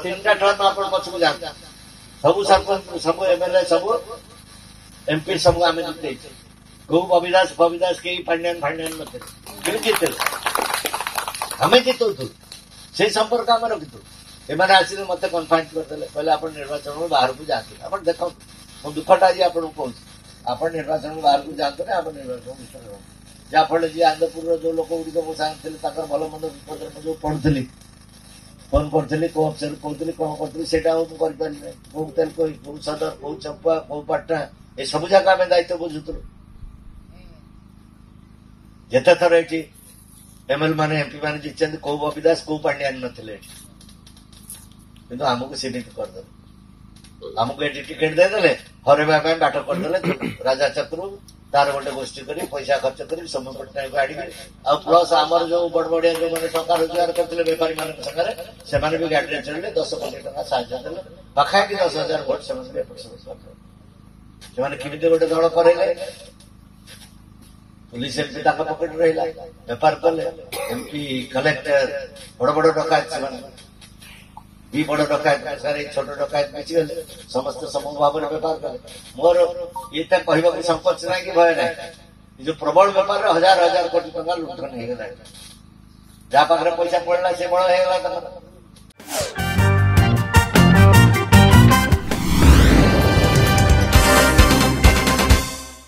तीन टा टर्म आप पछकु जाते सब सरपंच सब एमएलए सब एमपी सब आम जीते गौ बबिदास के पांड्यान नथे जीते हमें जीतु से संपर्क आम रखितु एमाने आसी मत कन्फाइंड करदे कहले आप निर्वाचन बाहर को जाते आप देख मो दुखटा आज आपको कहूँ आप निर्वाचन बाहर को जाते ना आप निर्वाचन विषय जहाँफल जी आनंदपुर जो लोक गुड़िक मो साथी भल मंद विपद जो पढ़ुली फोन करी कौ अफसर कहती कौन करी से मुझे कौ तेलकोई कौ सदर कौ चंपा कौ पाटना ये सब जगह आम दायित्व बुझुलु जिते थर ये एमएल माने एमपी माने जीत कौ बबिदास कौ पांड्यान नथिले किंतु आमको सीमित करदे आमको ये टिकेट देदेले हरवा बाट करदे राजा चक्रु तार गोटे गोष्ठी करी पैसा खर्च करी सौम्य पट्टनायक को आड़िकी आ प्लस आमर जो बड़ बड़िया जो मैंने टका रोजगार करते बेपारी मान सागे भी गाड़ी चढ़ले 10 कोटी टका साहय देले पाखापाखि 10,000 भोट से किमित गोटे दल करे पुलिस एमपी पकेट रहा बेपार कले एमपी कलेक्टर बड़ बड़ डकायत से भी बड़ डकायत सारे छोट डकायत बेची गले समस्त समूह भाव में बेपार कले मोर ये कहवा संकोच ना कि भय ना जो प्रबल बेपार 1000 कोटी टका लुटन हो गला जहाँ पाखे पैसा पड़ला से बड़ हो गला